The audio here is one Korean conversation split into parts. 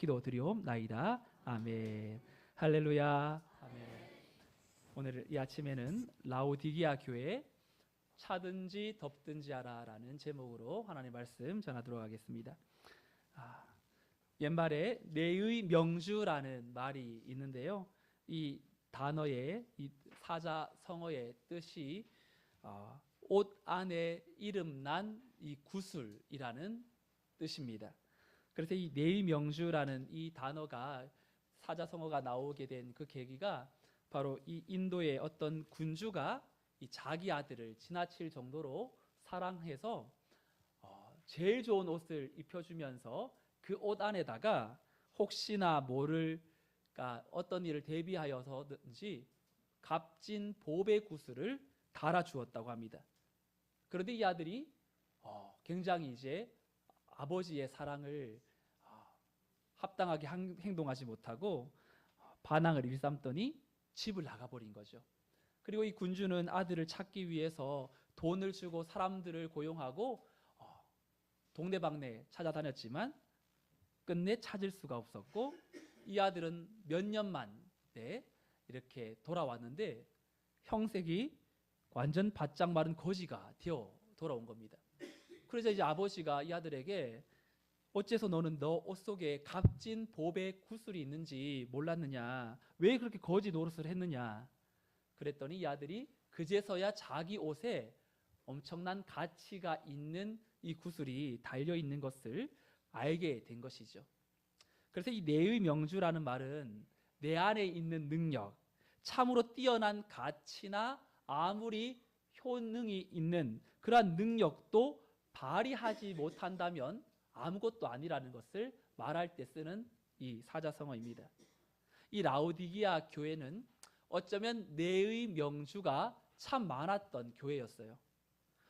기도드리옵나이다. 아멘. 할렐루야. 아멘. 오늘 이 아침에는 라오디게아 교회 차든지 덥든지 하라라는 제목으로 하나님의 말씀 전하도록 하겠습니다. 옛말에 내의 명주라는 말이 있는데요. 이 단어의 이 사자성어의 뜻이 옷 안에 이름 난 이 구슬이라는 뜻입니다. 그래서 이 내의 명주라는 이 단어가 사자성어가 나오게 된 그 계기가 바로 이 인도의 어떤 군주가 이 자기 아들을 지나칠 정도로 사랑해서 제일 좋은 옷을 입혀주면서 그 옷 안에다가 혹시나 모를까 어떤 일을 대비하여서든지 값진 보배 구슬을 달아주었다고 합니다. 그런데 이 아들이 굉장히 이제 아버지의 사랑을 합당하게 행동하지 못하고 반항을 일삼더니 집을 나가버린 거죠. 그리고 이 군주는 아들을 찾기 위해서 돈을 주고 사람들을 고용하고 동네방네 찾아다녔지만 끝내 찾을 수가 없었고 이 아들은 몇 년 만에 이렇게 돌아왔는데 형색이 완전 바짝 마른 거지가 되어 돌아온 겁니다. 그래서 이제 아버지가 이 아들에게 어째서 너는 너 옷 속에 값진 보배 구슬이 있는지 몰랐느냐? 왜 그렇게 거지 노릇을 했느냐? 그랬더니 이 아들이 그제서야 자기 옷에 엄청난 가치가 있는 이 구슬이 달려 있는 것을 알게 된 것이죠. 그래서 이 내의 명주라는 말은 내 안에 있는 능력, 참으로 뛰어난 가치나 아무리 효능이 있는 그러한 능력도 발휘하지 못한다면 아무것도 아니라는 것을 말할 때 쓰는 이 사자성어입니다. 이 라오디게아 교회는 어쩌면 내의 명주가 참 많았던 교회였어요.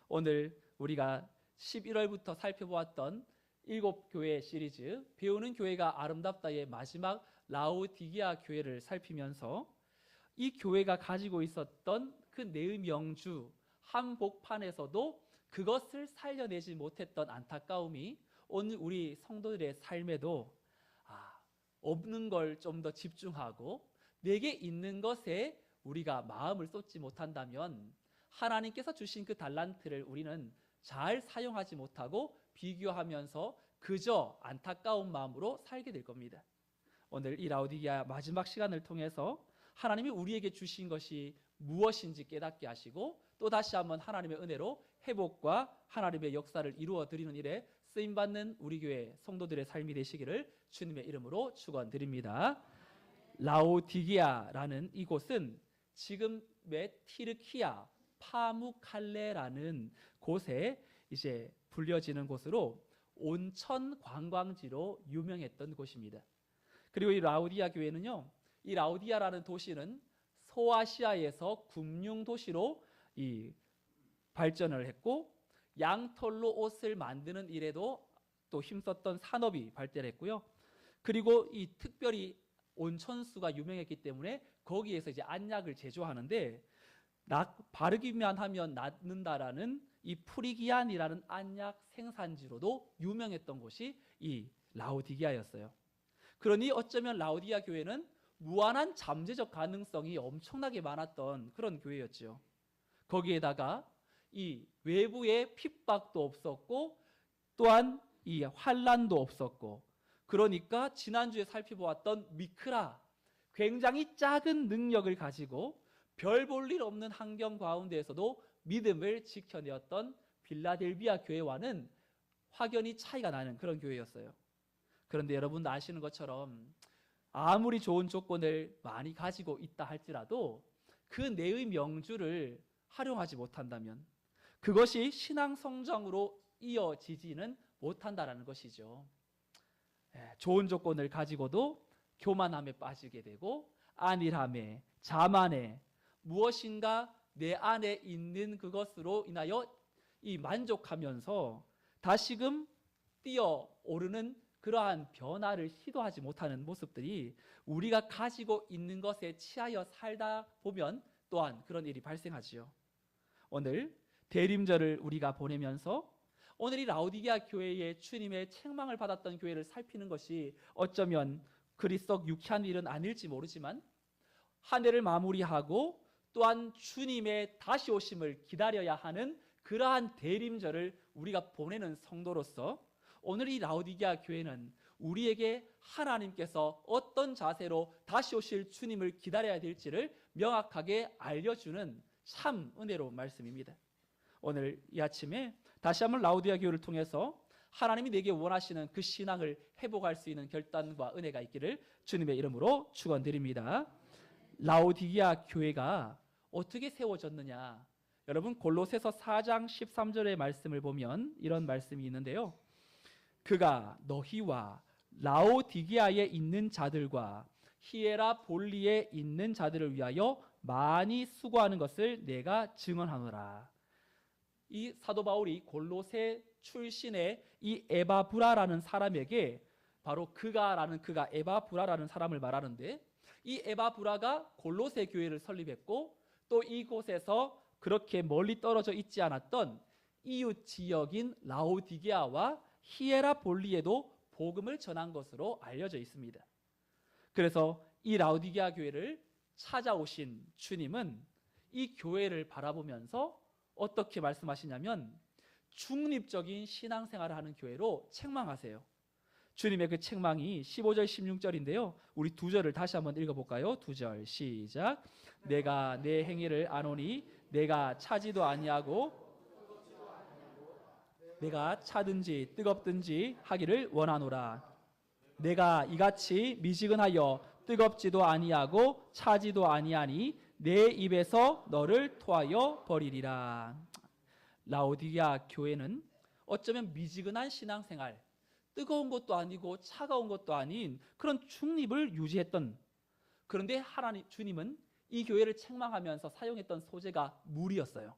오늘 우리가 11월부터 살펴보았던 7교회 시리즈 배우는 교회가 아름답다의 마지막 라오디게아 교회를 살피면서 이 교회가 가지고 있었던 그 내의 명주 한복판에서도 그것을 살려내지 못했던 안타까움이 오늘 우리 성도들의 삶에도 없는 걸 좀 더 집중하고 내게 있는 것에 우리가 마음을 쏟지 못한다면 하나님께서 주신 그 달란트를 우리는 잘 사용하지 못하고 비교하면서 그저 안타까운 마음으로 살게 될 겁니다. 오늘 이 라오디게아 마지막 시간을 통해서 하나님이 우리에게 주신 것이 무엇인지 깨닫게 하시고 또 다시 한번 하나님의 은혜로 회복과 하나님의 역사를 이루어 드리는 일에 쓰임받는 우리 교회 성도들의 삶이 되시기를 주님의 이름으로 축원드립니다. 라오디게아라는 이곳은 지금의 티르키아 파무칼레라는 곳에 이제 불려지는 곳으로 온천 관광지로 유명했던 곳입니다. 그리고 이 라오디게아 교회는요, 이 라오디게아라는 도시는 소아시아에서 금융 도시로 이 발전을 했고 양털로 옷을 만드는 일에도 또 힘썼던 산업이 발달했고요. 그리고 이 특별히 온천수가 유명했기 때문에 거기에서 이제 안약을 제조하는데 바르기만 하면 낫는다라는 이 프리기안이라는 안약 생산지로도 유명했던 곳이 이 라오디게아였어요. 그러니 어쩌면 라오디게아 교회는 무한한 잠재적 가능성이 엄청나게 많았던 그런 교회였죠. 거기에다가 이 외부의 핍박도 없었고 또한 이 환란도 없었고 그러니까 지난주에 살펴보았던 미크라 굉장히 작은 능력을 가지고 별 볼 일 없는 환경 가운데에서도 믿음을 지켜내었던 빌라델비아 교회와는 확연히 차이가 나는 그런 교회였어요. 그런데 여러분 아시는 것처럼 아무리 좋은 조건을 많이 가지고 있다 할지라도 그 내의 명주를 활용하지 못한다면 그것이 신앙 성장으로 이어지지는 못한다라는 것이죠. 좋은 조건을 가지고도 교만함에 빠지게 되고 안일함에 자만에 무엇인가 내 안에 있는 그것으로 인하여 이 만족하면서 다시금 뛰어오르는 그러한 변화를 시도하지 못하는 모습들이 우리가 가지고 있는 것에 취하여 살다 보면 또한 그런 일이 발생하지요. 오늘 대림절을 우리가 보내면서 오늘 이 라오디게아 교회의 주님의 책망을 받았던 교회를 살피는 것이 어쩌면 그리 썩 유쾌한 일은 아닐지 모르지만 한 해를 마무리하고 또한 주님의 다시 오심을 기다려야 하는 그러한 대림절을 우리가 보내는 성도로서 오늘 이 라오디게아 교회는 우리에게 하나님께서 어떤 자세로 다시 오실 주님을 기다려야 될지를 명확하게 알려주는 참 은혜로운 말씀입니다. 오늘 이 아침에 다시 한번 라오디게아 교회를 통해서 하나님이 내게 원하시는 그 신앙을 회복할 수 있는 결단과 은혜가 있기를 주님의 이름으로 축원드립니다. 라오디게아 교회가 어떻게 세워졌느냐? 여러분 골로새서 4장 13절의 말씀을 보면 이런 말씀이 있는데요. 그가 너희와 라오디게아에 있는 자들과 히에라볼리에 있는 자들을 위하여 많이 수고하는 것을 내가 증언하노라. 이 사도 바울이 골로새 출신의 이 에바브라라는 사람에게 바로 그가라는 그가 에바브라라는 사람을 말하는데 이 에바브라가 골로새 교회를 설립했고 또 이곳에서 그렇게 멀리 떨어져 있지 않았던 이웃 지역인 라오디게아와 히에라볼리에도 복음을 전한 것으로 알려져 있습니다. 그래서 이 라오디게아 교회를 찾아오신 주님은 이 교회를 바라보면서 어떻게 말씀하시냐면 중립적인 신앙생활을 하는 교회로 책망하세요. 주님의 그 책망이 15절 16절인데요. 우리 두 절을 다시 한번 읽어볼까요? 두 절 시작. 내가 내 행위를 아노니 내가 차지도 아니하고 내가 차든지 뜨겁든지 하기를 원하노라. 내가 이같이 미지근하여 뜨겁지도 아니하고 차지도 아니하니 내 입에서 너를 토하여 버리리라. 라오디게아 교회는 어쩌면 미지근한 신앙생활, 뜨거운 것도 아니고 차가운 것도 아닌 그런 중립을 유지했던, 그런데 하나님 주님은 이 교회를 책망하면서 사용했던 소재가 물이었어요.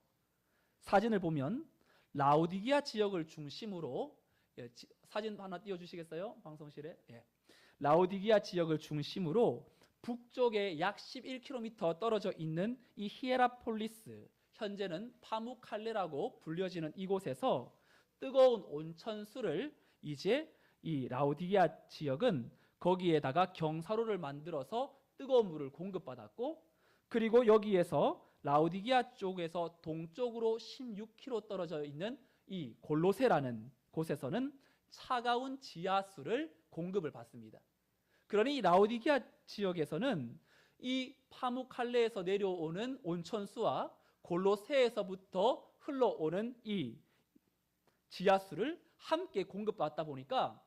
사진을 보면 라오디게아 지역을 중심으로, 사진 하나 띄워주시겠어요? 방송실에. 라오디게아 지역을 중심으로 북쪽에 약 11km 떨어져 있는 이 히에라폴리스, 현재는 파무칼레라고 불려지는 이곳에서 뜨거운 온천수를 이제 이 라오디게아 지역은 거기에다가 경사로를 만들어서 뜨거운 물을 공급받았고, 그리고 여기에서 라오디게아 쪽에서 동쪽으로 16km 떨어져 있는 이 골로새라는 곳에서는 차가운 지하수를 공급을 받습니다. 그러니 이 라오디게아 지역에서는 이 파무칼레에서 내려오는 온천수와 골로새에서부터 흘러오는 이 지하수를 함께 공급받다 보니까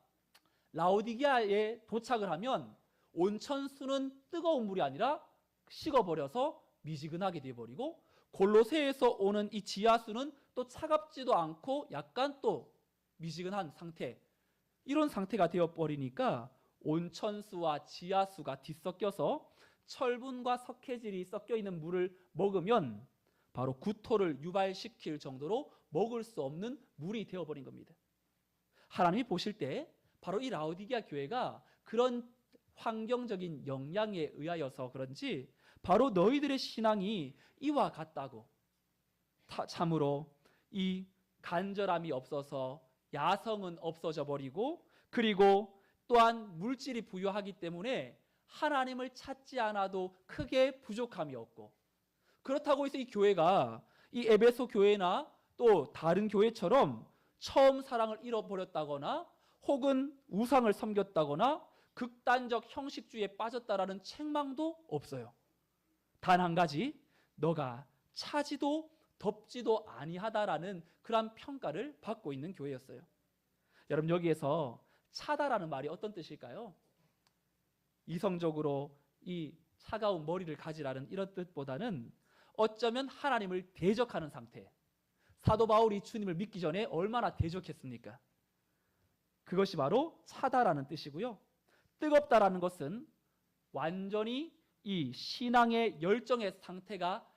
라오디게아에 도착을 하면 온천수는 뜨거운 물이 아니라 식어버려서 미지근하게 되어버리고, 골로새에서 오는 이 지하수는 또 차갑지도 않고 약간 또 미지근한 상태, 이런 상태가 되어버리니까 온천수와 지하수가 뒤섞여서 철분과 석회질이 섞여 있는 물을 먹으면 바로 구토를 유발시킬 정도로 먹을 수 없는 물이 되어버린 겁니다. 하나님이 보실 때 바로 이 라오디게아 교회가 그런 환경적인 영향에 의하여서 그런지 바로 너희들의 신앙이 이와 같다고, 참으로 이 간절함이 없어서 야성은 없어져 버리고, 그리고 또한 물질이 부유하기 때문에 하나님을 찾지 않아도 크게 부족함이 없고, 그렇다고 해서 이 교회가 이 에베소 교회나 또 다른 교회처럼 처음 사랑을 잃어버렸다거나 혹은 우상을 섬겼다거나 극단적 형식주의에 빠졌다라는 책망도 없어요. 단 한 가지, 너가 차지도 덥지도 아니하다라는 그런 평가를 받고 있는 교회였어요. 여러분, 여기에서 차다라는 말이 어떤 뜻일까요? 이성적으로 이 차가운 머리를 가지라는 이런 뜻보다는 어쩌면 하나님을 대적하는 상태. 사도 바울이 주님을 믿기 전에 얼마나 대적했습니까? 그것이 바로 차다라는 뜻이고요. 뜨겁다라는 것은 완전히 이 신앙의 열정의 상태가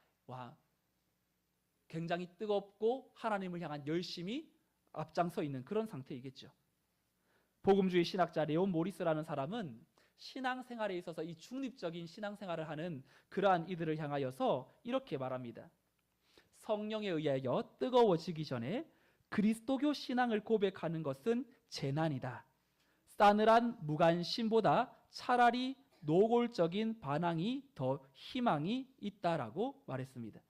굉장히 뜨겁고 하나님을 향한 열심이 앞장서 있는 그런 상태이겠죠. 복음주의 신학자 레온 모리스라는 사람은 신앙생활에 있어서 이 중립적인 신앙생활을 하는 그러한 이들을 향하여서 이렇게 말합니다. 성령에 의하여 뜨거워지기 전에 그리스도교 신앙을 고백하는 것은 재난이다. 싸늘한 무관심보다 차라리 노골적인 반항이 더 희망이 있다라고 말했습니다.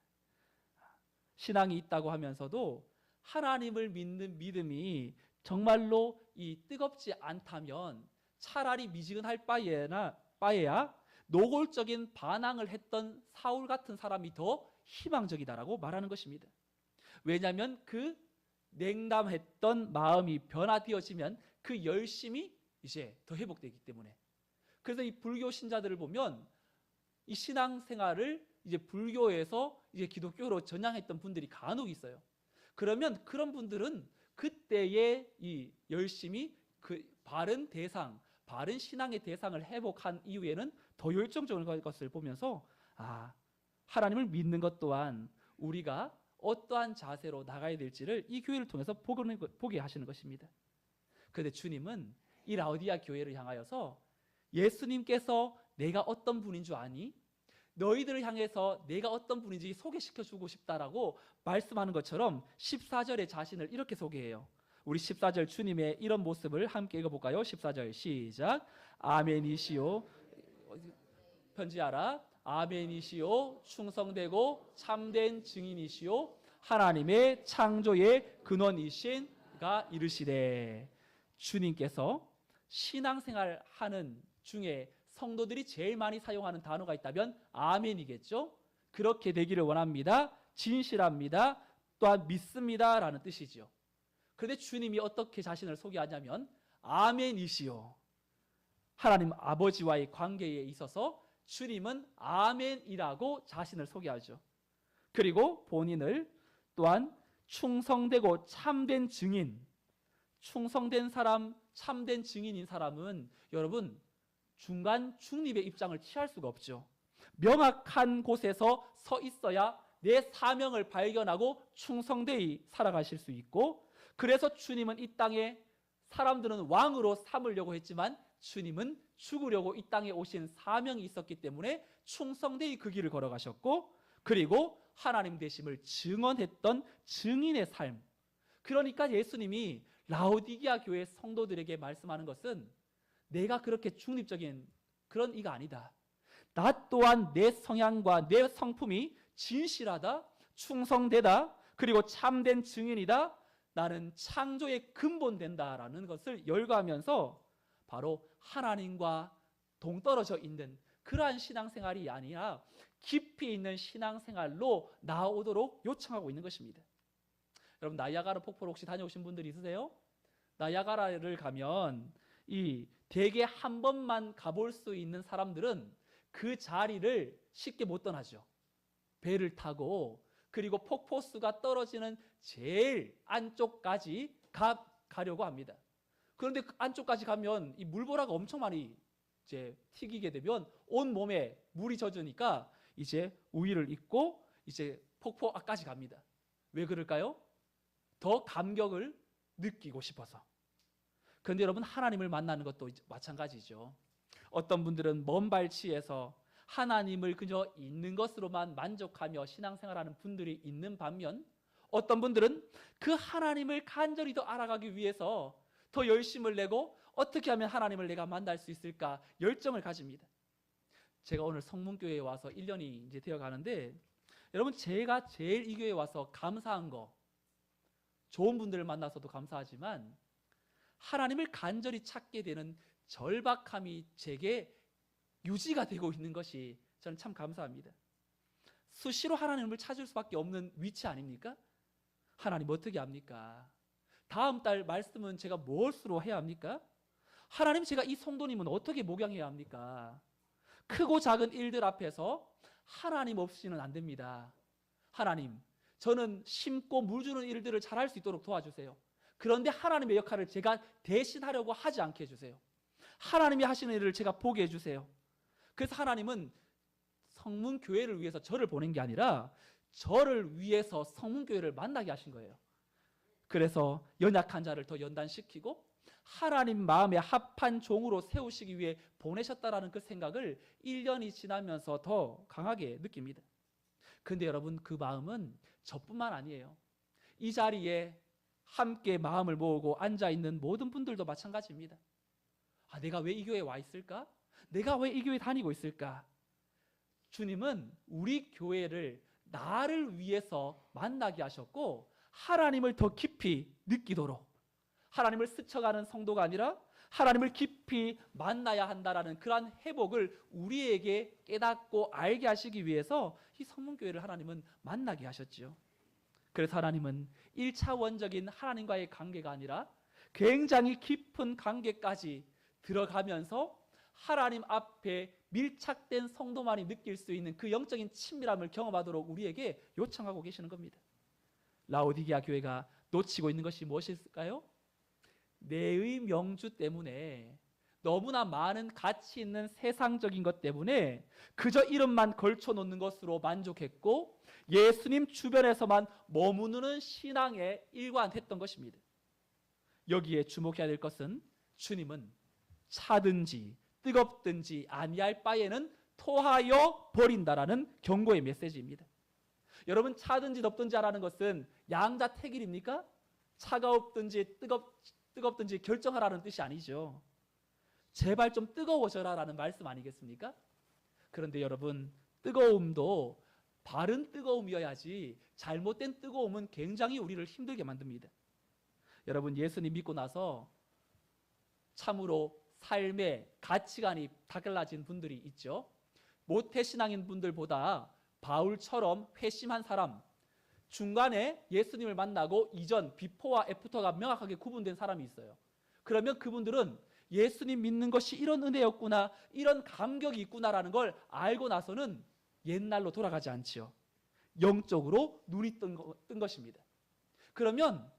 신앙이 있다고 하면서도 하나님을 믿는 믿음이 정말로 이 뜨겁지 않다면 차라리 미지근할 바에야 노골적인 반항을 했던 사울 같은 사람이 더 희망적이다라고 말하는 것입니다. 왜냐하면 그 냉담했던 마음이 변화되어지면 그 열심이 이제 더 회복되기 때문에. 그래서 이 불교 신자들을 보면 이 신앙생활을 이제 불교에서 이제 기독교로 전향했던 분들이 간혹 있어요. 그러면 그런 분들은 그때의 이 열심이 그 바른 대상, 바른 신앙의 대상을 회복한 이후에는 더 열정적인 것을 보면서 하나님을 믿는 것 또한 우리가 어떠한 자세로 나가야 될지를 이 교회를 통해서 보게 하시는 것입니다. 그런데 주님은 이 라오디아 교회를 향하여서 예수님께서 내가 어떤 분인 줄 아니? 너희들을 향해서 내가 어떤 분인지 소개시켜주고 싶다라고 말씀하는 것처럼 14절에 자신을 이렇게 소개해요. 우리 14절 주님의 이런 모습을 함께 읽어볼까요? 14절 시작. 아멘이시오. 편지하라. 아멘이시오. 충성되고 참된 증인이시오. 하나님의 창조의 근원이신 가 이르시되. 주님께서 신앙생활 하는 중에 성도들이 제일 많이 사용하는 단어가 있다면 아멘이겠죠. 그렇게 되기를 원합니다. 진실합니다. 또한 믿습니다 라는 뜻이죠. 그런데 주님이 어떻게 자신을 소개하냐면 아멘이시오. 하나님 아버지와의 관계에 있어서 주님은 아멘이라고 자신을 소개하죠. 그리고 본인을 또한 충성되고 참된 증인, 충성된 사람, 참된 증인인 사람은 여러분 중간 중립의 입장을 취할 수가 없죠. 명확한 곳에서 서 있어야 내 사명을 발견하고 충성되이 살아가실 수 있고, 그래서 주님은 이 땅에 사람들은 왕으로 삼으려고 했지만 주님은 죽으려고 이 땅에 오신 사명이 있었기 때문에 충성되이 그 길을 걸어가셨고, 그리고 하나님 되심을 증언했던 증인의 삶. 그러니까 예수님이 라오디게아 교회 성도들에게 말씀하는 것은 내가 그렇게 중립적인 그런 이가 아니다. 나 또한 내 성향과 내 성품이 진실하다, 충성되다, 그리고 참된 증인이다. 나는 창조의 근본된다라는 것을 열거하면서 바로 하나님과 동떨어져 있는 그러한 신앙생활이 아니라 깊이 있는 신앙생활로 나아오도록 요청하고 있는 것입니다. 여러분 나이아가라 폭포를 혹시 다녀오신 분들이 있으세요? 나이아가라를 가면 이 대개 한 번만 가볼 수 있는 사람들은 그 자리를 쉽게 못 떠나죠. 배를 타고 그리고 폭포수가 떨어지는 제일 안쪽까지 가려고 합니다. 그런데 그 안쪽까지 가면 이 물보라가 엄청 많이 이제 튀기게 되면 온 몸에 물이 젖으니까 이제 우위를 입고 이제 폭포 앞까지 갑니다. 왜 그럴까요? 더 감격을 느끼고 싶어서. 그런데 여러분 하나님을 만나는 것도 마찬가지죠. 어떤 분들은 먼 발치에서 하나님을 그저 있는 것으로만 만족하며 신앙생활하는 분들이 있는 반면, 어떤 분들은 그 하나님을 간절히 더 알아가기 위해서 더 열심을 내고 어떻게 하면 하나님을 내가 만날 수 있을까 열정을 가집니다. 제가 오늘 성문교회에 와서 1년이 이제 되어 가는데, 여러분 제가 제일 이 교회에 와서 감사한 거, 좋은 분들을 만나서도 감사하지만 하나님을 간절히 찾게 되는 절박함이 제게 유지가 되고 있는 것이 저는 참 감사합니다. 수시로 하나님을 찾을 수밖에 없는 위치 아닙니까? 하나님 어떻게 합니까? 다음 달 말씀은 제가 무엇으로 해야 합니까? 하나님 제가 이 성도님은 어떻게 목양해야 합니까? 크고 작은 일들 앞에서 하나님 없이는 안 됩니다. 하나님, 저는 심고 물 주는 일들을 잘할 수 있도록 도와주세요. 그런데 하나님의 역할을 제가 대신하려고 하지 않게 해주세요. 하나님이 하시는 일을 제가 보게 해주세요. 그래서 하나님은 성문교회를 위해서 저를 보낸 게 아니라 저를 위해서 성문교회를 만나게 하신 거예요. 그래서 연약한 자를 더 연단시키고 하나님 마음에 합한 종으로 세우시기 위해 보내셨다라는 그 생각을 1년이 지나면서 더 강하게 느낍니다. 그런데 여러분 그 마음은 저뿐만 아니에요. 이 자리에 함께 마음을 모으고 앉아있는 모든 분들도 마찬가지입니다. 내가 왜 이 교회에 와 있을까? 내가 왜 이 교회 다니고 있을까? 주님은 우리 교회를 나를 위해서 만나게 하셨고 하나님을 더 깊이 느끼도록, 하나님을 스쳐가는 성도가 아니라 하나님을 깊이 만나야 한다라는 그러한 회복을 우리에게 깨닫고 알게 하시기 위해서 이 성문교회를 하나님은 만나게 하셨지요. 그래서 하나님은 1차원적인 하나님과의 관계가 아니라 굉장히 깊은 관계까지 들어가면서 하나님 앞에 밀착된 성도만이 느낄 수 있는 그 영적인 친밀함을 경험하도록 우리에게 요청하고 계시는 겁니다. 라오디게아 교회가 놓치고 있는 것이 무엇일까요? 내의 명주 때문에, 너무나 많은 가치 있는 세상적인 것 때문에 그저 이름만 걸쳐놓는 것으로 만족했고 예수님 주변에서만 머무르는 신앙에 일관했던 것입니다. 여기에 주목해야 될 것은 주님은 차든지 뜨겁든지 아니할 바에는 토하여 버린다라는 경고의 메시지입니다. 여러분, 차든지 덥든지 하라는 것은 양자택일입니까? 차가웠든지 뜨겁든지 결정하라는 뜻이 아니죠. 제발 좀 뜨거워져라라는 말씀 아니겠습니까? 그런데 여러분, 뜨거움도 바른 뜨거움이어야지 잘못된 뜨거움은 굉장히 우리를 힘들게 만듭니다. 여러분, 예수님 믿고 나서 참으로 삶의 가치관이 달라진 분들이 있죠. 모태신앙인 분들보다 바울처럼 회심한 사람, 중간에 예수님을 만나고 이전 비포와 애프터가 명확하게 구분된 사람이 있어요. 그러면 그분들은 예수님 믿는 것이 이런 은혜였구나, 이런 감격이 있구나라는 걸 알고 나서는 옛날로 돌아가지 않지요. 영적으로 눈이 뜬 것입니다. 그러면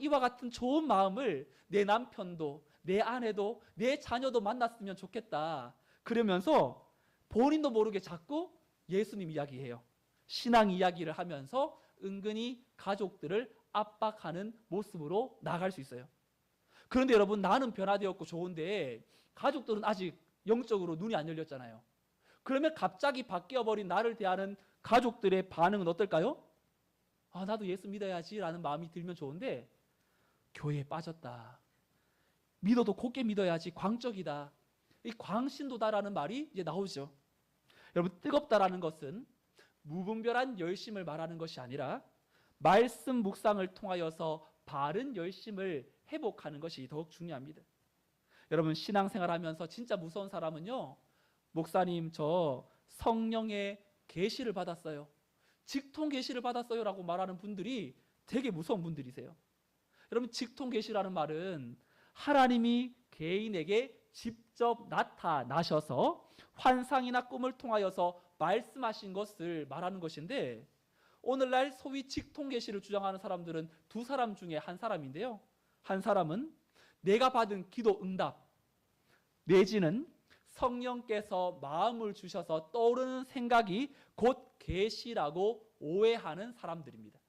이와 같은 좋은 마음을 내 남편도, 내 아내도, 내 자녀도 만났으면 좋겠다. 그러면서 본인도 모르게 자꾸 예수님 이야기해요. 신앙 이야기를 하면서 은근히 가족들을 압박하는 모습으로 나갈 수 있어요. 그런데 여러분, 나는 변화되었고 좋은데 가족들은 아직 영적으로 눈이 안 열렸잖아요. 그러면 갑자기 바뀌어버린 나를 대하는 가족들의 반응은 어떨까요? 나도 예수 믿어야지 라는 마음이 들면 좋은데, 교회에 빠졌다, 믿어도 곱게 믿어야지, 광적이다, 이 광신도다라는 말이 이제 나오죠. 여러분, 뜨겁다라는 것은 무분별한 열심을 말하는 것이 아니라 말씀 묵상을 통하여서 바른 열심을 회복하는 것이 더욱 중요합니다. 여러분, 신앙생활하면서 진짜 무서운 사람은요, 목사님 저 성령의 계시를 받았어요, 직통 계시를 받았어요 라고 말하는 분들이 되게 무서운 분들이세요. 여러분, 직통 계시라는 말은 하나님이 개인에게 직접 나타나셔서 환상이나 꿈을 통하여서 말씀하신 것을 말하는 것인데, 오늘날 소위 직통 계시를 주장하는 사람들은 두 사람 중에 한 사람인데요, 한 사람은 내가 받은 기도 응답 내지는 성령께서 마음을 주셔서 떠오르는 생각이 곧 계시라고 오해하는 사람들입니다.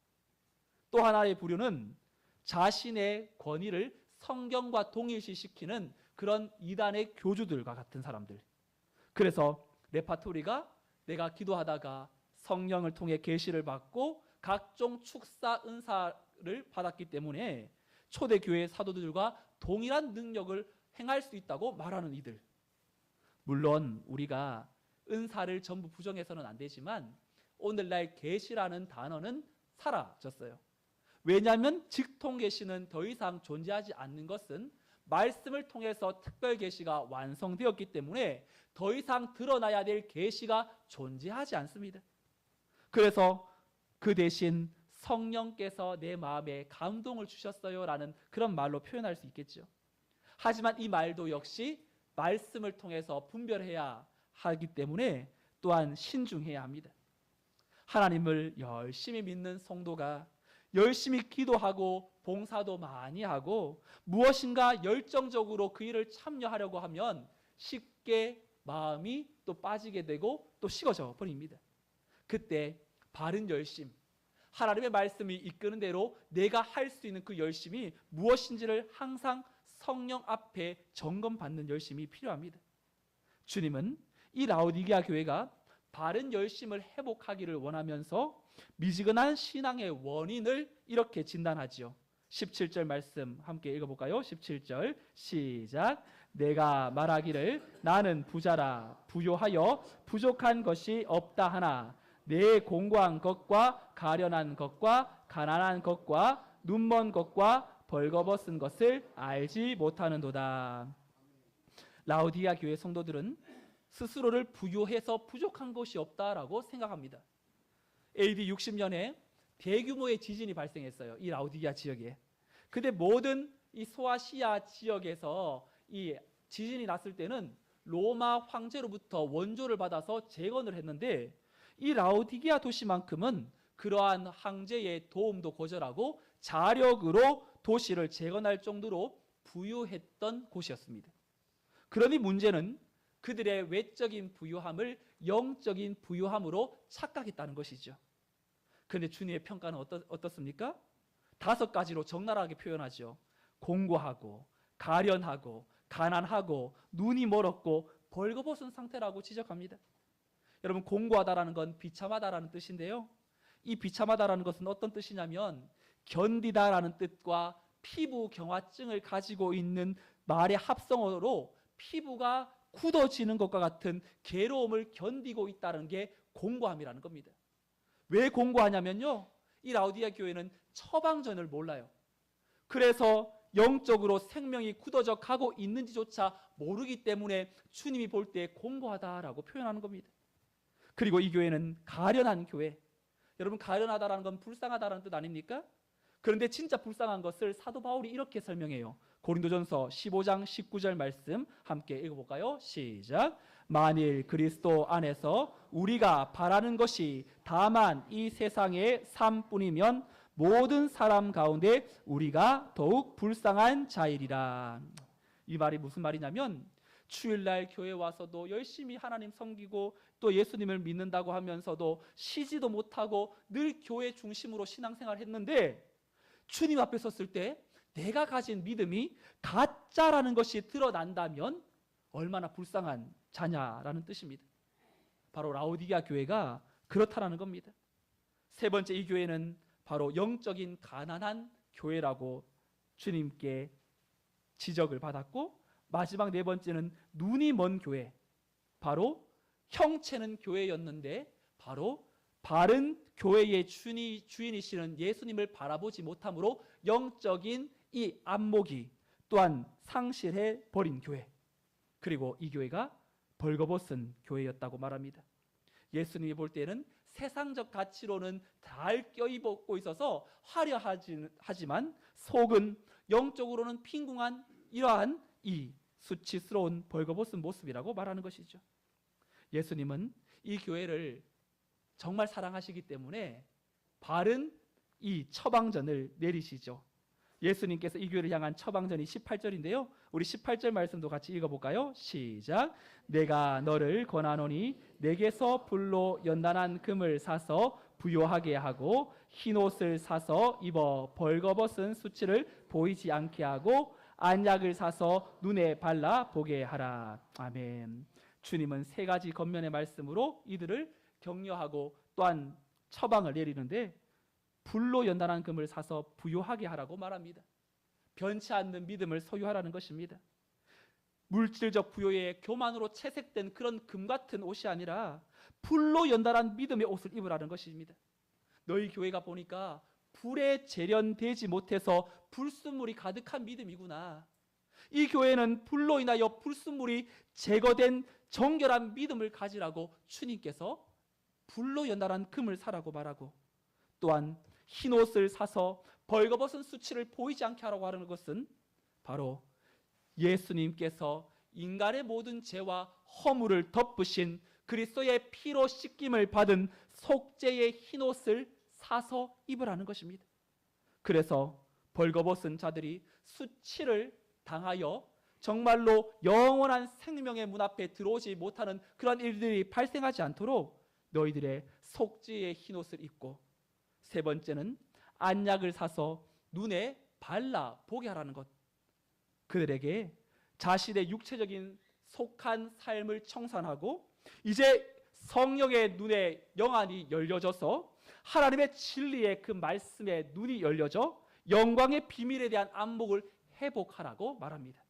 또 하나의 부류는 자신의 권위를 성경과 동일시시키는 그런 이단의 교주들과 같은 사람들. 그래서 레파토리가 내가 기도하다가 성령을 통해 계시를 받고 각종 축사 은사를 받았기 때문에 초대교회 사도들과 동일한 능력을 행할 수 있다고 말하는 이들. 물론 우리가 은사를 전부 부정해서는 안 되지만 오늘날 계시라는 단어는 사라졌어요. 왜냐하면 직통 계시는 더 이상 존재하지 않는 것은 말씀을 통해서 특별 계시가 완성되었기 때문에 더 이상 드러나야 될 계시가 존재하지 않습니다. 그래서 그 대신 성령께서 내 마음에 감동을 주셨어요라는 그런 말로 표현할 수 있겠죠. 하지만 이 말도 역시 말씀을 통해서 분별해야 하기 때문에 또한 신중해야 합니다. 하나님을 열심히 믿는 성도가 열심히 기도하고 봉사도 많이 하고 무엇인가 열정적으로 그 일을 참여하려고 하면 쉽게 마음이 또 빠지게 되고 또 식어져 버립니다. 그때 바른 열심, 하나님의 말씀이 이끄는 대로 내가 할 수 있는 그 열심이 무엇인지를 항상 성령 앞에 점검받는 열심이 필요합니다. 주님은 이 라오디게아 교회가 바른 열심을 회복하기를 원하면서 미지근한 신앙의 원인을 이렇게 진단하지요. 17절 말씀 함께 읽어볼까요? 17절 시작. 내가 말하기를 나는 부자라 부요하여 부족한 것이 없다 하나 내 공고한 것과 가련한 것과 가난한 것과 눈먼 것과 벌거벗은 것을 알지 못하는도다. 라오디게아 교회 성도들은 스스로를 부요해서 부족한 것이 없다라고 생각합니다. AD 60년에 대규모의 지진이 발생했어요. 이 라오디게아 지역에. 근데 모든 이 소아시아 지역에서 이 지진이 났을 때는 로마 황제로부터 원조를 받아서 재건을 했는데 이 라오디게아 도시만큼은 그러한 황제의 도움도 거절하고 자력으로 도시를 재건할 정도로 부유했던 곳이었습니다. 그러니 문제는 그들의 외적인 부유함을 영적인 부유함으로 착각했다는 것이죠. 그런데 주님의 평가는 어떻습니까? 5가지로 적나라하게 표현하죠. 공고하고 가련하고 가난하고 눈이 멀었고 벌거벗은 상태라고 지적합니다. 여러분, 공고하다라는 건 비참하다라는 뜻인데요. 이 비참하다라는 것은 어떤 뜻이냐면 견디다라는 뜻과 피부 경화증을 가지고 있는 말의 합성어로 피부가 굳어지는 것과 같은 괴로움을 견디고 있다는 게 공고함이라는 겁니다. 왜 공고하냐면요, 이 라오디게아 교회는 처방전을 몰라요. 그래서 영적으로 생명이 굳어져 가고 있는지조차 모르기 때문에 주님이 볼 때 공고하다라고 표현하는 겁니다. 그리고 이 교회는 가련한 교회. 여러분, 가련하다라는 건 불쌍하다라는 뜻 아닙니까? 그런데 진짜 불쌍한 것을 사도 바울이 이렇게 설명해요. 고린도전서 15장 19절 말씀 함께 읽어볼까요? 시작. 만일 그리스도 안에서 우리가 바라는 것이 다만 이 세상의 삶뿐이면 모든 사람 가운데 우리가 더욱 불쌍한 자이리라. 이 말이 무슨 말이냐면 주일날 교회 와서도 열심히 하나님 섬기고 또 예수님을 믿는다고 하면서도 쉬지도 못하고 늘 교회 중심으로 신앙생활을 했는데 주님 앞에 섰을 때 내가 가진 믿음이 가짜라는 것이 드러난다면 얼마나 불쌍한 자냐라는 뜻입니다. 바로 라오디게아 교회가 그렇다라는 겁니다. 세 번째, 이 교회는 바로 영적인 가난한 교회라고 주님께 지적을 받았고, 마지막 네 번째는 눈이 먼 교회, 바로 형체는 교회였는데 바로 바른 교회의 주인이시는 예수님을 바라보지 못함으로 영적인 이 안목이 또한 상실해 버린 교회, 그리고 이 교회가 벌거벗은 교회였다고 말합니다. 예수님이 볼 때는 세상적 가치로는 잘 껴입고 있어서 화려하지만 속은 영적으로는 빈궁한 이러한 이 수치스러운 벌거벗은 모습이라고 말하는 것이죠. 예수님은 이 교회를 정말 사랑하시기 때문에 바른 이 처방전을 내리시죠. 예수님께서 이 교회를 향한 처방전이 18절인데요. 우리 18절 말씀도 같이 읽어볼까요? 시작. 내가 너를 권하노니 내게서 불로 연단한 금을 사서 부요하게 하고 흰옷을 사서 입어 벌거벗은 수치를 보이지 않게 하고 안약을 사서 눈에 발라 보게 하라. 아멘. 주님은 3가지 겉면의 말씀으로 이들을 격려하고 또한 처방을 내리는데 불로 연단한 금을 사서 부요하게 하라고 말합니다. 변치 않는 믿음을 소유하라는 것입니다. 물질적 부요에 교만으로 채색된 그런 금 같은 옷이 아니라 불로 연단한 믿음의 옷을 입으라는 것입니다. 너희 교회가 보니까 불에 재련되지 못해서 불순물이 가득한 믿음이구나. 이 교회는 불로 인하여 불순물이 제거된 정결한 믿음을 가지라고 주님께서 불로 연단한 금을 사라고 말하고, 또한 흰옷을 사서 벌거벗은 수치를 보이지 않게 하라고 하는 것은 바로 예수님께서 인간의 모든 죄와 허물을 덮으신 그리스도의 피로 씻김을 받은 속죄의 흰옷을 사서 입으라는 것입니다. 그래서 벌거벗은 자들이 수치를 당하여 정말로 영원한 생명의 문 앞에 들어오지 못하는 그런 일들이 발생하지 않도록 너희들의 속죄의 흰옷을 입고, 세 번째는 안약을 사서 눈에 발라 보게 하라는 것. 그들에게 자신의 육체적인 속한 삶을 청산하고 이제 성령의 눈에 영안이 열려져서 하나님의 진리의 그 말씀에 눈이 열려져 영광의 비밀에 대한 안목을 회복하라고 말합니다.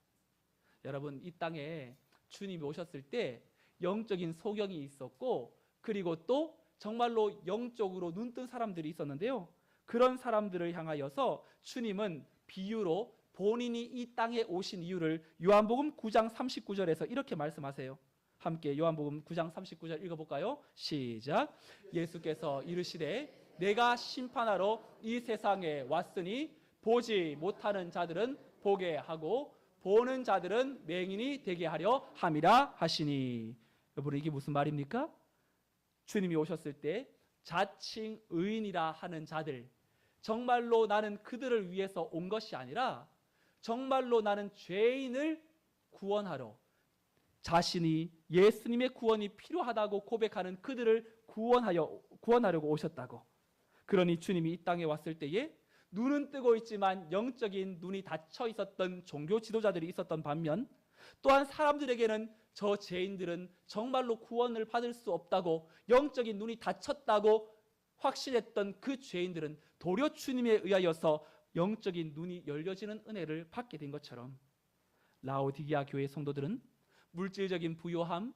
여러분, 이 땅에 주님이 오셨을 때 영적인 소경이 있었고, 그리고 또 정말로 영적으로 눈뜬 사람들이 있었는데요. 그런 사람들을 향하여서 주님은 비유로 본인이 이 땅에 오신 이유를 요한복음 9장 39절에서 이렇게 말씀하세요. 함께 요한복음 9장 39절 읽어볼까요? 시작. 예수께서 이르시되 내가 심판하러 이 세상에 왔으니 보지 못하는 자들은 보게 하고 보는 자들은 맹인이 되게 하려 함이라 하시니. 여러분, 이게 무슨 말입니까? 주님이 오셨을 때 자칭 의인이라 하는 자들, 정말로 나는 그들을 위해서 온 것이 아니라 정말로 나는 죄인을 구원하러, 자신이 예수님의 구원이 필요하다고 고백하는 그들을 구원하려고 오셨다고. 그러니 주님이 이 땅에 왔을 때에 눈은 뜨고 있지만 영적인 눈이 닫혀 있었던 종교 지도자들이 있었던 반면, 또한 사람들에게는 저 죄인들은 정말로 구원을 받을 수 없다고, 영적인 눈이 닫혔다고 확신했던 그 죄인들은 도리어 주님에 의하여서 영적인 눈이 열려지는 은혜를 받게 된 것처럼, 라오디게아 교회 성도들은 물질적인 부요함,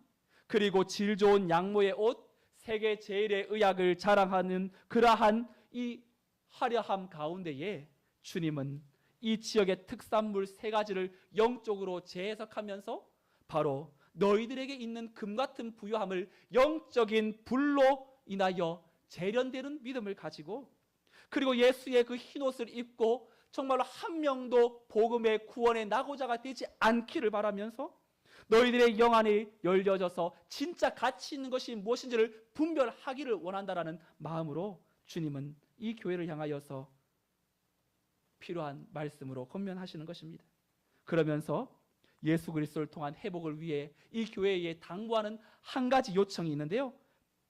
그리고 질 좋은 양모의 옷, 세계 제일의 의학을 자랑하는 그러한 이 화려함 가운데에 주님은 이 지역의 특산물 3가지를 영적으로 재해석하면서 바로 너희들에게 있는 금 같은 부요함을 영적인 불로 인하여 재련되는 믿음을 가지고, 그리고 예수의 그 흰옷을 입고 정말로 한 명도 복음의 구원의 낙오자가 되지 않기를 바라면서 너희들의 영 안이 열려져서 진짜 가치 있는 것이 무엇인지를 분별하기를 원한다라는 마음으로 주님은 이 교회를 향하여서 필요한 말씀으로 권면하시는 것입니다. 그러면서 예수 그리스도를 통한 회복을 위해 이 교회에 당부하는 한 가지 요청이 있는데요.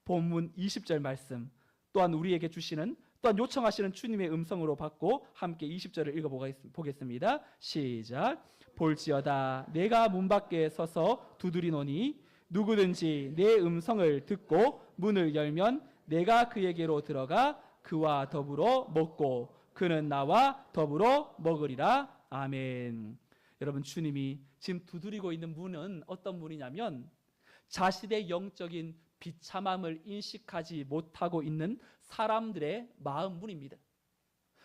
본문 20절 말씀, 또한 우리에게 주시는, 또한 요청하시는 주님의 음성으로 받고 함께 20절을 읽어보겠습니다. 시작. 볼지어다 내가 문 밖에 서서 두드리노니 누구든지 내 음성을 듣고 문을 열면 내가 그에게로 들어가 그와 더불어 먹고 그는 나와 더불어 먹으리라. 아멘. 여러분, 주님이 지금 두드리고 있는 문은 어떤 문이냐면 자신의 영적인 비참함을 인식하지 못하고 있는 사람들의 마음 문입니다.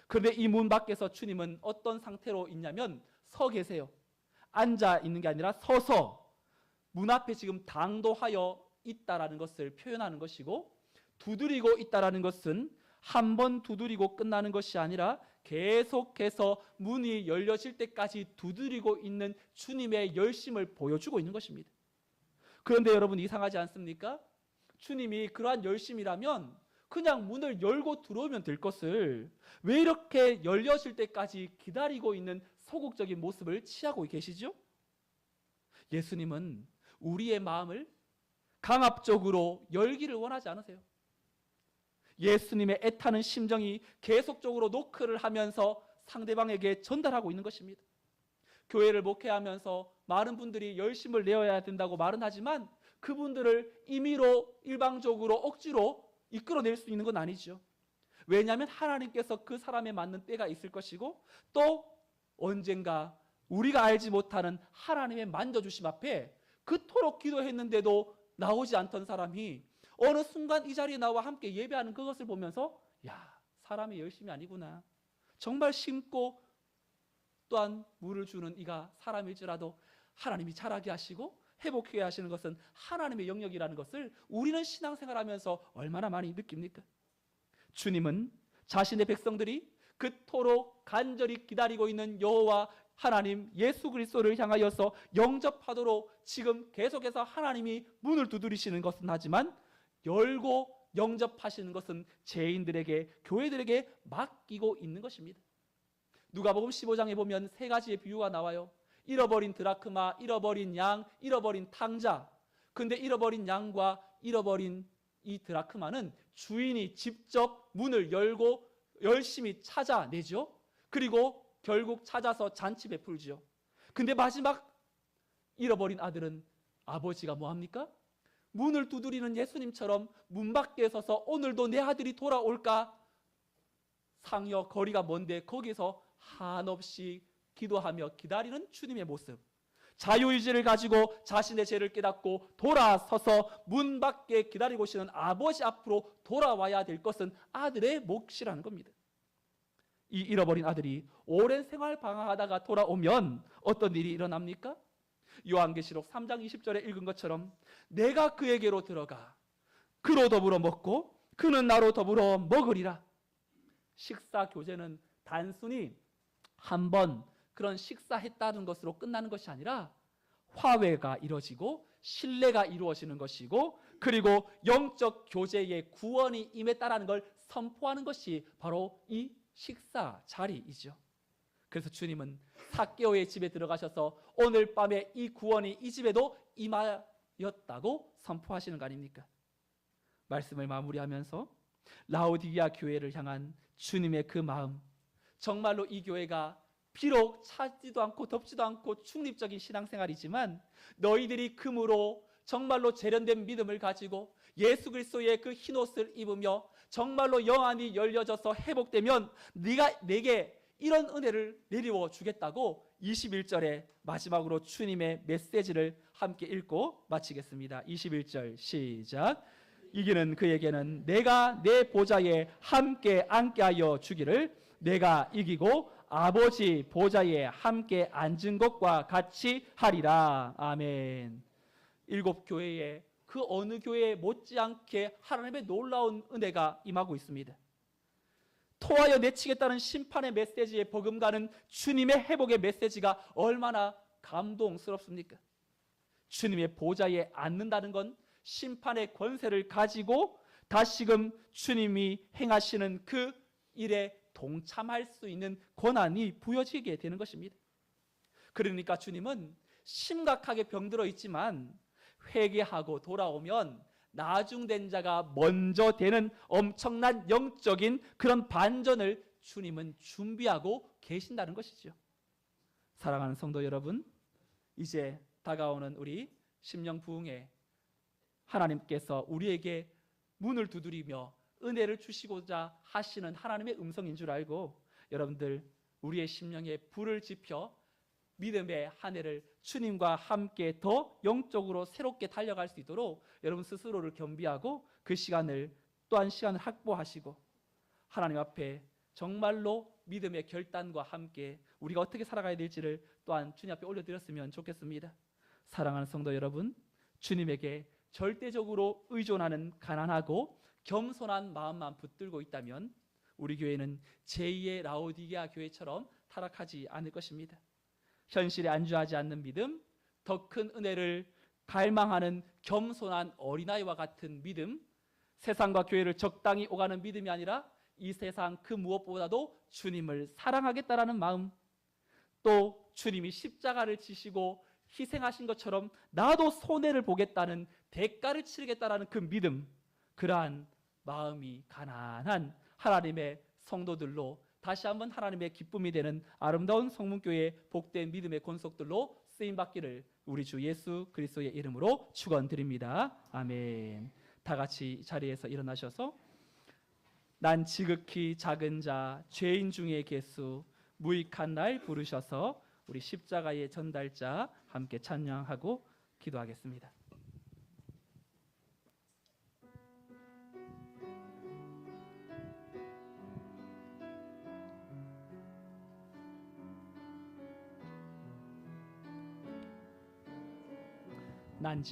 그런데 이 문 밖에서 주님은 어떤 상태로 있냐면 서 계세요. 앉아 있는 게 아니라 서서 문 앞에 지금 당도하여 있다라는 것을 표현하는 것이고, 두드리고 있다라는 것은 한 번 두드리고 끝나는 것이 아니라 계속해서 문이 열려질 때까지 두드리고 있는 주님의 열심을 보여주고 있는 것입니다. 그런데 여러분, 이상하지 않습니까? 주님이 그러한 열심이라면 그냥 문을 열고 들어오면 될 것을 왜 이렇게 열려질 때까지 기다리고 있는 소극적인 모습을 취하고 계시죠? 예수님은 우리의 마음을 강압적으로 열기를 원하지 않으세요. 예수님의 애타는 심정이 계속적으로 노크를 하면서 상대방에게 전달하고 있는 것입니다. 교회를 목회하면서 많은 분들이 열심을 내어야 된다고 말은 하지만 그분들을 임의로 일방적으로 억지로 이끌어낼 수 있는 건 아니죠. 왜냐하면 하나님께서 그 사람에 맞는 때가 있을 것이고, 또 언젠가 우리가 알지 못하는 하나님의 만져주심 앞에 그토록 기도했는데도 나오지 않던 사람이 어느 순간 이 자리에 나와 함께 예배하는 그것을 보면서, 야, 사람이 열심이 아니구나, 정말 심고 또한 물을 주는 이가 사람일지라도 하나님이 자라게 하시고 회복하게 하시는 것은 하나님의 영역이라는 것을 우리는 신앙생활하면서 얼마나 많이 느낍니까? 주님은 자신의 백성들이 그토록 간절히 기다리고 있는 여호와 하나님 예수 그리스도를 향하여서 영접하도록 지금 계속해서 하나님이 문을 두드리시는 것은 하지만 열고 영접하시는 것은 죄인들에게, 교회들에게 맡기고 있는 것입니다. 누가복음 15장에 보면 3가지의 비유가 나와요. 잃어버린 드라크마, 잃어버린 양, 잃어버린 탕자. 근데 잃어버린 양과 잃어버린 이 드라크마는 주인이 직접 문을 열고 열심히 찾아내죠. 그리고 결국 찾아서 잔치 베풀죠. 근데 마지막 잃어버린 아들은 아버지가 뭐합니까? 문을 두드리는 예수님처럼 문 밖에 서서 오늘도 내 아들이 돌아올까 상여 거리가 먼데 거기서 한없이 기도하며 기다리는 주님의 모습, 자유의지를 가지고 자신의 죄를 깨닫고 돌아서서 문 밖에 기다리고 계시는 아버지 앞으로 돌아와야 될 것은 아들의 몫이라는 겁니다. 이 잃어버린 아들이 오랜 생활 방황하다가 돌아오면 어떤 일이 일어납니까? 요한계시록 3장 20절에 읽은 것처럼 내가 그에게로 들어가 그로 더불어 먹고 그는 나로 더불어 먹으리라. 식사 교제는 단순히 한번 그런 식사했다는 것으로 끝나는 것이 아니라 화해가 이루어지고 신뢰가 이루어지는 것이고, 그리고 영적 교제의 구원이 임했다라는 걸 선포하는 것이 바로 이 식사 자리이죠. 그래서 주님은 삭개오의 집에 들어가셔서 오늘 밤에 이 구원이 이 집에도 임하였다고 선포하시는 거 아닙니까? 말씀을 마무리하면서 라오디게아 교회를 향한 주님의 그 마음, 정말로 이 교회가 비록 차지도 않고 덥지도 않고 중립적인 신앙생활이지만 너희들이 금으로 정말로 재련된 믿음을 가지고 예수 그리스도의 그 흰옷을 입으며 정말로 영안이 열려져서 회복되면 네가 내게 이런 은혜를 내리워 주겠다고 21절에 마지막으로 주님의 메시지를 함께 읽고 마치겠습니다. 21절 시작. 이기는 그에게는 내가 내 보좌에 함께 앉게 하여 주기를, 내가 이기고 아버지 보좌에 함께 앉은 것과 같이 하리라. 아멘. 일곱 교회에 그 어느 교회에 못지않게 하나님의 놀라운 은혜가 임하고 있습니다. 토하여 내치겠다는 심판의 메시지에 버금가는 주님의 회복의 메시지가 얼마나 감동스럽습니까? 주님의 보좌에 앉는다는 건 심판의 권세를 가지고 다시금 주님이 행하시는 그 일에 동참할 수 있는 권한이 부여지게 되는 것입니다. 그러니까 주님은 심각하게 병들어 있지만 회개하고 돌아오면 나중된 자가 먼저 되는 엄청난 영적인 그런 반전을 주님은 준비하고 계신다는 것이죠. 사랑하는 성도 여러분, 이제 다가오는 우리 심령 부흥회, 하나님께서 우리에게 문을 두드리며 은혜를 주시고자 하시는 하나님의 음성인 줄 알고 여러분들 우리의 심령에 불을 지펴 믿음의 한 해를 주님과 함께 더 영적으로 새롭게 달려갈 수 있도록 여러분 스스로를 겸비하고 그 시간을 또한 시간을 확보하시고 하나님 앞에 정말로 믿음의 결단과 함께 우리가 어떻게 살아가야 될지를 또한 주님 앞에 올려드렸으면 좋겠습니다. 사랑하는 성도 여러분, 주님에게 절대적으로 의존하는 가난하고 겸손한 마음만 붙들고 있다면 우리 교회는 제2의 라오디게아 교회처럼 타락하지 않을 것입니다. 현실에 안주하지 않는 믿음, 더 큰 은혜를 갈망하는 겸손한 어린아이와 같은 믿음, 세상과 교회를 적당히 오가는 믿음이 아니라 이 세상 그 무엇보다도 주님을 사랑하겠다라는 마음, 또 주님이 십자가를 지시고 희생하신 것처럼 나도 손해를 보겠다는, 대가를 치르겠다라는 그 믿음, 그러한 마음이 가난한 하나님의 성도들로 다시 한번 하나님의 기쁨이 되는 아름다운 성문교회의 복된 믿음의 권속들로 쓰임받기를 우리 주 예수 그리스도의 이름으로 축원드립니다. 아멘. 다 같이 자리에서 일어나셔서 난 지극히 작은 자 죄인 중에 개수 무익한 날 부르셔서 우리 십자가의 전달자 함께 찬양하고 기도하겠습니다. 난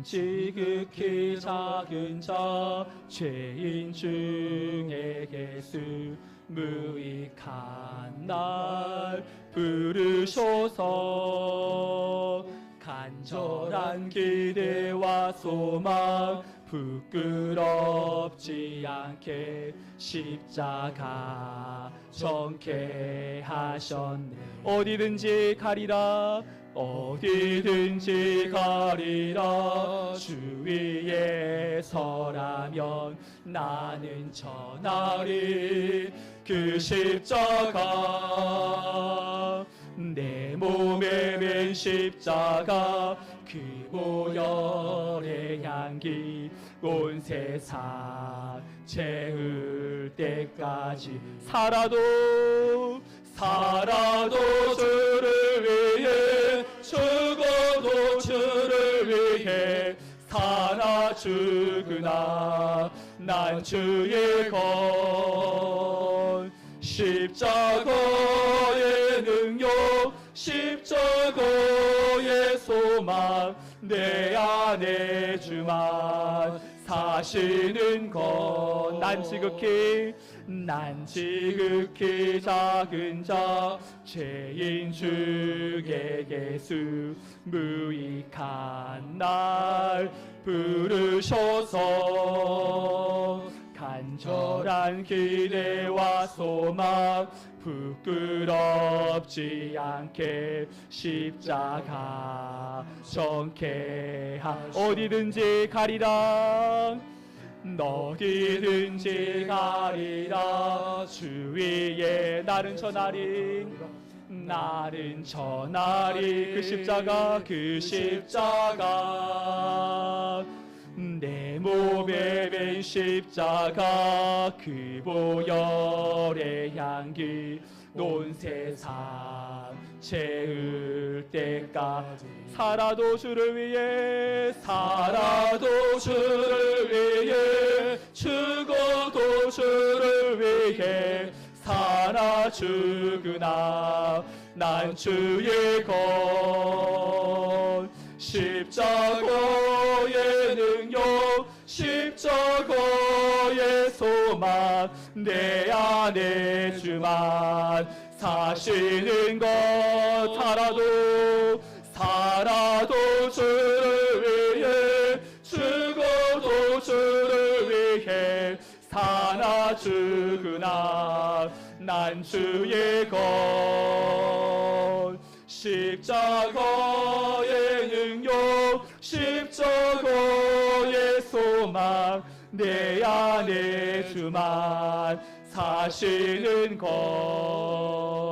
지극히 작은 자 죄인 중에 개수 무익한 날 부르셔서 간절한 기대와 소망 부끄럽지 않게 십자가 정케 하셨네. 어디든지 가리라 주 위에 서라면 나는 전하리 그 십자가 내 몸에 맨 십자가 그 보혈의 너의 향기 온 세상 채울 때까지 살아도 주를 위해 죽어도 주를 위해 살아 죽으나 난 주의 것 십자가의 능력 십자가의 소망 내 안에 주만 사시는 것 난 지극히 작은 자 죄인 주의 예수 무익한 날 부르셔서 간절한 기대와 소망 부끄럽지 않게 십자가 정케하 어디든지 가리라 어디든지 가리라 주 위에 나는 전하리 그 십자가 내 몸에 맨 십자가 그 보혈의 향기 온 세상 채울 때까지 살아도 주를 위해 죽어도 주를 위해 살아 죽으나 난 주의 것 십자가의 능력 십자가의 소망 내 안에 주만 사시는 것 살아도 주를 위해 죽어도 주를 위해 살아 죽으나 난 주의 것 십자가의 능력 십자가의 소망 내 안에 주만 사시는 것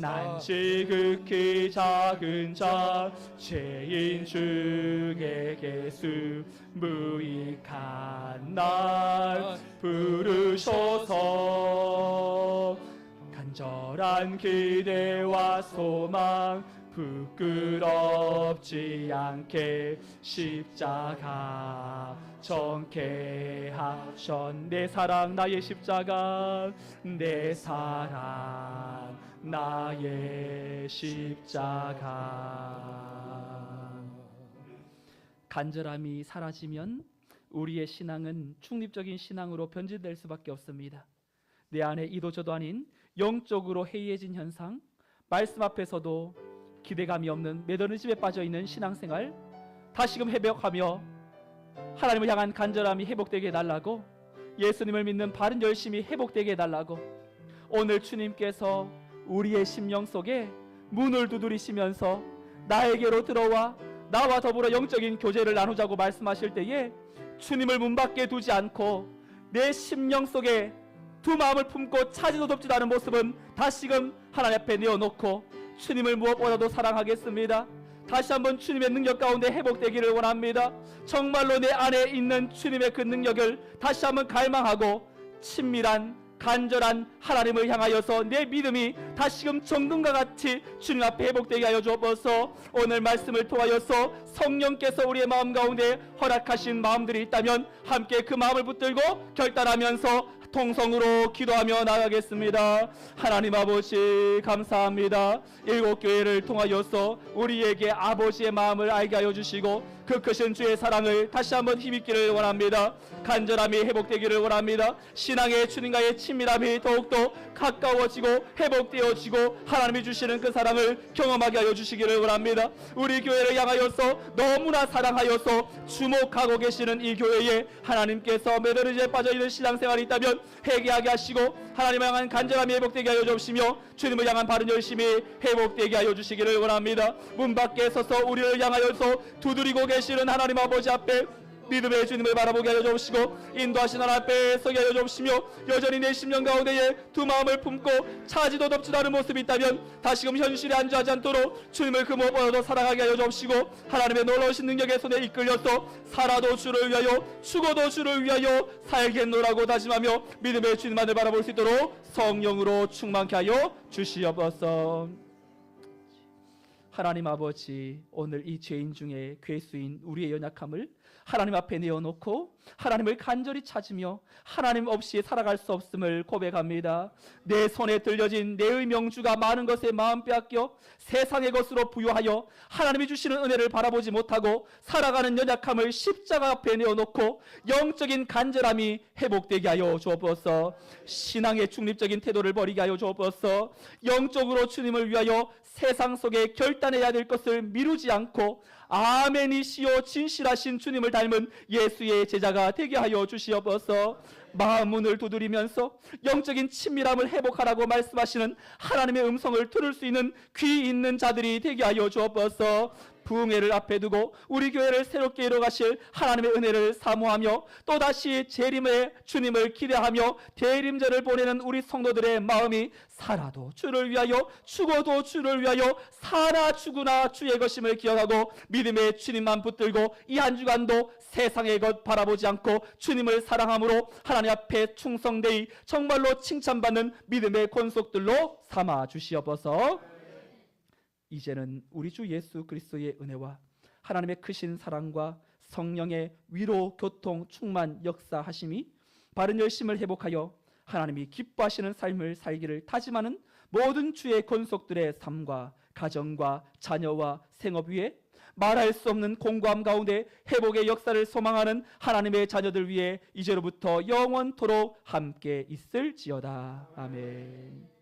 난 지극히 작은 자 죄인 주의 예수 무익한 날 부르셔서 간절한 기대와 소망 부끄럽지 않게 십자가 정케하셨 내 사랑 나의 십자가 내 사랑 나의 십자가 간절함이 사라지면 우리의 신앙은 중립적인 신앙으로 변질될 수밖에 없습니다. 내 안에 이도 저도 아닌 영적으로 해이해진 현상 말씀 앞에서도 기대감이 없는 매너리즘에 빠져있는 신앙생활 다시금 회복하며 하나님을 향한 간절함이 회복되게 해달라고 예수님을 믿는 바른 열심이 회복되게 해달라고 오늘 주님께서 우리의 심령 속에 문을 두드리시면서 나에게로 들어와 나와 더불어 영적인 교제를 나누자고 말씀하실 때에 주님을 문 밖에 두지 않고 내 심령 속에 두 마음을 품고 차지도 돕지도 않은 모습은 다시금 하나님 앞에 내어놓고 주님을 무엇보다도 사랑하겠습니다. 다시 한번 주님의 능력 가운데 회복되기를 원합니다. 정말로 내 안에 있는 주님의 그 능력을 다시 한번 갈망하고 친밀한 간절한 하나님을 향하여서 내 믿음이 다시금 정금과 같이 주님 앞에 회복되게 하여 주옵소서. 오늘 말씀을 통하여서 성령께서 우리의 마음 가운데 허락하신 마음들이 있다면 함께 그 마음을 붙들고 결단하면서 통성으로 기도하며 나가겠습니다. 하나님 아버지 감사합니다. 일곱 교회를 통하여서 우리에게 아버지의 마음을 알게 하여 주시고 그 크신 주의 사랑을 다시 한번 힘입기를 원합니다. 간절함이 회복되기를 원합니다. 신앙의 주님과의 친밀함이 더욱더 가까워지고 회복되어지고 하나님이 주시는 그 사랑을 경험하게 하여 주시기를 원합니다. 우리 교회를 향하여서 너무나 사랑하여서 주목하고 계시는 이 교회에 하나님께서 매너리즘에 빠져있는 신앙생활이 있다면 회개하게 하시고 하나님을 향한 간절함이 회복되게 하여 주시며 주님을 향한 바른 열심이 회복되게 하여 주시기를 원합니다. 문 밖에 서서 우리를 향하여서 두드리고 계시는 하나님 아버지 앞에 믿음의 주님을 바라보게 하여 주옵시고 인도하신 하나님 앞에 서게 하여 주옵시며 여전히 내 심령 가운데에 두 마음을 품고 차지도 덥지도 않은 모습이 있다면 다시금 현실에 안주하지 않도록 주님을 그 무엇보다도 사랑하게 하여 주옵시고 하나님의 놀라우신 능력의 손에 이끌려서 살아도 주를 위하여 죽어도 주를 위하여 살겠노라고 다짐하며 믿음의 주님만을 바라볼 수 있도록 성령으로 충만케 하여 주시옵소서. 하나님 아버지, 오늘 이 죄인 중에 괴수인 우리의 연약함을 하나님 앞에 내어놓고 하나님을 간절히 찾으며 하나님 없이 살아갈 수 없음을 고백합니다. 내 손에 들려진 내의 명주가 많은 것에 마음 빼앗겨 세상의 것으로 부여하여 하나님이 주시는 은혜를 바라보지 못하고 살아가는 연약함을 십자가 앞에 내어놓고 영적인 간절함이 회복되게 하여 주옵소서. 신앙의 중립적인 태도를 버리게 하여 주옵소서. 영적으로 주님을 위하여 세상 속에 결단해야 될 것을 미루지 않고 아멘이시오 진실하신 주님을 닮은 예수의 제자가 되게 하여 주시옵소서. 마음 문을 두드리면서 영적인 친밀함을 회복하라고 말씀하시는 하나님의 음성을 들을 수 있는 귀 있는 자들이 되게 하여 주옵소서. 부흥회를 앞에 두고 우리 교회를 새롭게 이뤄가실 하나님의 은혜를 사모하며 또다시 재림의 주님을 기대하며 대림절을 보내는 우리 성도들의 마음이 살아도 주를 위하여 죽어도 주를 위하여 사나 죽으나 주의 것임을 기억하고 믿음의 주님만 붙들고 이 한 주간도 세상의 것 바라보지 않고 주님을 사랑함으로 하나님 앞에 충성되이 정말로 칭찬받는 믿음의 권속들로 삼아 주시옵소서. 이제는 우리 주 예수 그리스도의 은혜와 하나님의 크신 사랑과 성령의 위로, 교통, 충만, 역사하심이 바른 열심을 회복하여 하나님이 기뻐하시는 삶을 살기를 다짐하는 모든 주의 권속들의 삶과 가정과 자녀와 생업 위에 말할 수 없는 공고함 가운데 회복의 역사를 소망하는 하나님의 자녀들 위해 이제로부터 영원토록 함께 있을지어다. 아멘.